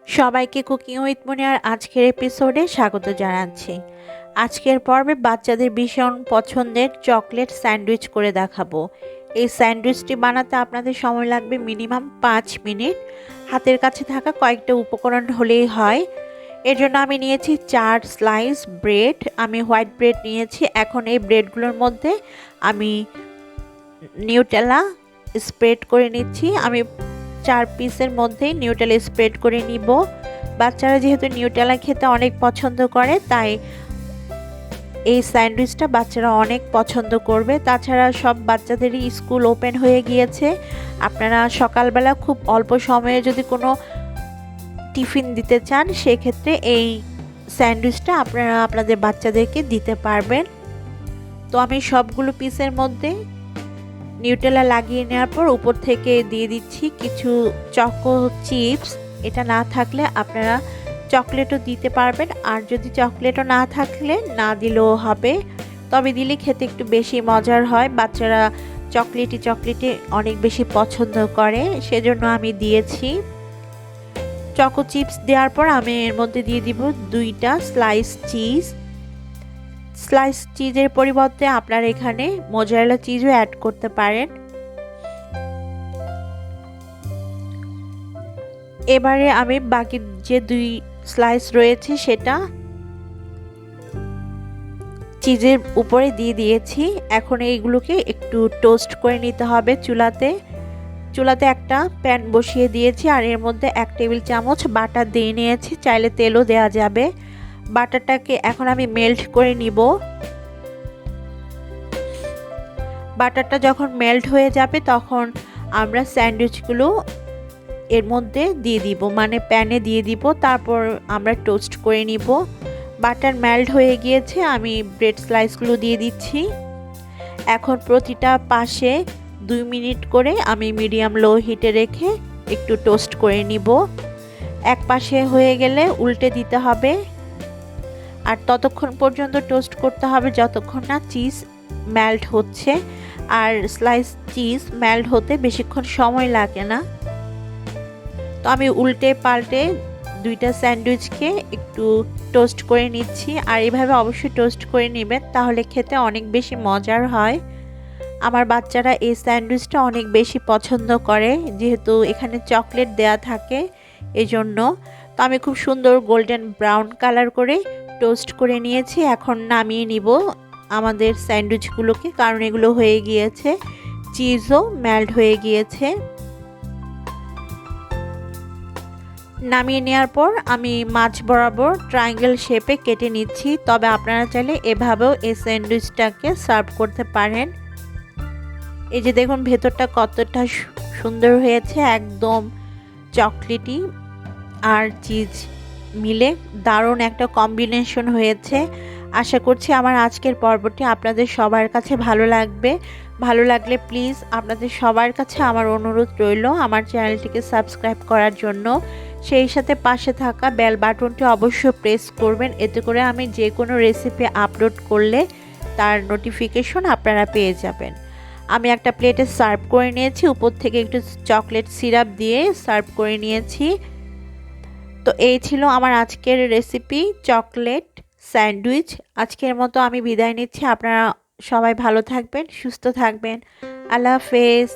সবাইকে cooking with meunière আজকের এপিসোডে স্বাগত জানাচ্ছি। আজকের পর্বে বাচ্চাদের ভীষণ পছন্দের চকলেট স্যান্ডউইচ করে দেখাবো। এই স্যান্ডউইচটি বানাতে আপনাদের সময় লাগবে মিনিমাম 5 মিনিট। হাতের কাছে থাকা কয়েকটা উপকরণ হলেই হয়। এর জন্য আমি নিয়েছি 4 স্লাইস ব্রেড। আমি হোয়াইট ব্রেড নিয়েছি। এখন এই ব্রেডগুলোর মধ্যে আমি নিউটেলা স্প্রেড করে নিচ্ছি। আমি 4 পিসের মধ্যেই নিউটেলা স্প্রেড করে নিব। বাচ্চারা যেহেতু নিউটেলা খেতে অনেক পছন্দ করে, তাই এই স্যান্ডউইচটা বাচ্চারা অনেক পছন্দ করবে। তাছাড়া সব বাচ্চাদেরই স্কুল ওপেন হয়ে গিয়েছে। আপনারা সকালবেলা খুব অল্প সময়ে যদি কোনো টিফিন দিতে চান, সেক্ষেত্রে এই স্যান্ডউইচটা আপনারা আপনাদের বাচ্চাদেরকে দিতে পারবেন। তো আমি সবগুলো পিসের মধ্যে নিউটেলা লাগিয়ে নেওয়ার পর উপর থেকে দিয়ে দিচ্ছি কিছু চকো চিপস। এটা না থাকলে আপনারা চকলেটও দিতে পারবেন, আর যদি চকলেটও না থাকলে না দিলেও হবে, তবে দিলে খেতে একটু বেশি মজার হয়। বাচ্চারা চকলেটি অনেক বেশি পছন্দ করে, সেজন্য আমি দিয়েছি। চকো চিপস দেওয়ার পর আমি এর মধ্যে দিয়ে দিব 2টা স্লাইস চিজ। স্লাইস চিজের পরিবর্তে আপনারা এখানে মোজারেলা চিজও অ্যাড করতে পারেন। এবারে আমি বাকি যে 2 স্লাইস রয়েছে সেটা চিজের উপরে দিয়ে দিয়েছি। এখন এইগুলোকে একটু টোস্ট করে নিতে হবে চুলাতে একটা প্যান বসিয়ে দিয়েছি, আর এর মধ্যে 1 টেবিল চামচ বাটার দিয়ে নিয়েছি। চাইলে তেলও দেওয়া যাবে। বাটারটাকে এখন আমি মেল্ট করে নিব। বাটারটা যখন মেল্ট হয়ে যাবে তখন আমরা স্যান্ডউইচগুলো এর মধ্যে দিয়ে দিব, মানে প্যানে দিয়ে দিব। তারপর আমরা টোস্ট করে নিব। বাটার মেল্ট হয়ে গিয়েছে, আমি ব্রেড স্লাইসগুলো দিয়ে দিচ্ছি। এখন প্রতিটা পাশে 2 মিনিট করে আমি মিডিয়াম লো হিটে রেখে একটু টোস্ট করে নিব। এক পাশে হয়ে গেলে উল্টে দিতে হবে, আর ততক্ষণ পর্যন্ত টোস্ট করতে হবে যতক্ষণ না চিজ মেল্ট হচ্ছে। আর স্লাইস চিজ মেল্ট হতে বেশিক্ষণ সময় লাগে না। তো আমি উল্টে পাল্টে 2টা স্যান্ডউইচকে একটু টোস্ট করে নিচ্ছি। আর এইভাবে অবশ্যই টোস্ট করে নেবেন, তাহলে খেতে অনেক বেশি মজার হয়। আমার বাচ্চারা এই স্যান্ডউইচটা অনেক বেশি পছন্দ করে, যেহেতু এখানে চকলেট দেয়া থাকে এজন্য। তো আমি খুব সুন্দর গোল্ডেন ব্রাউন কালার করে টোস্ট করে নিয়েছি। এখন নামিয়ে নিব আমাদের স্যান্ডউইচগুলোকে, কারণ এগুলো হয়ে গিয়েছে, চিজও মেল্ট হয়ে গিয়েছে। নামিয়ে নেওয়ার পর আমি মাছ বরাবর ট্রায়াঙ্গেল শেপে কেটে নিচ্ছি। তবে আপনারা চাইলে এভাবেও এই স্যান্ডউইচটাকে সার্ভ করতে পারেন। এই যে দেখুন ভেতরটা কতটা সুন্দর হয়েছে, একদম চকলেটি আর চিজ মিলে দারুণ একটা কম্বিনেশন হয়েছে। আশা করছি আমার আজকের পর্বটি আপনাদের সবার কাছে ভালো লাগবে। ভালো লাগলে প্লিজ আপনাদের সবার কাছে আমার অনুরোধ রইল আমার চ্যানেলটিকে সাবস্ক্রাইব করার জন্য। সেই সাথে পাশে থাকা বেল বাটনটি অবশ্যই প্রেস করবেন, এতে করে আমি যে কোনো রেসিপি আপলোড করলে তার নোটিফিকেশন আপনারা পেয়ে যাবেন। আমি একটা প্লেটে সার্ভ করে নিয়েছি, উপর থেকে একটু চকলেট সিরাপ দিয়ে সার্ভ করে নিয়েছি। তো এই ছিল আমার আজকের রেসিপি চকলেট স্যান্ডউইচ। আজকের মতো আমি বিদায় নিচ্ছি। আপনারা সবাই ভালো থাকবেন, সুস্থ থাকবেন। আল্লাহ হাফেজ।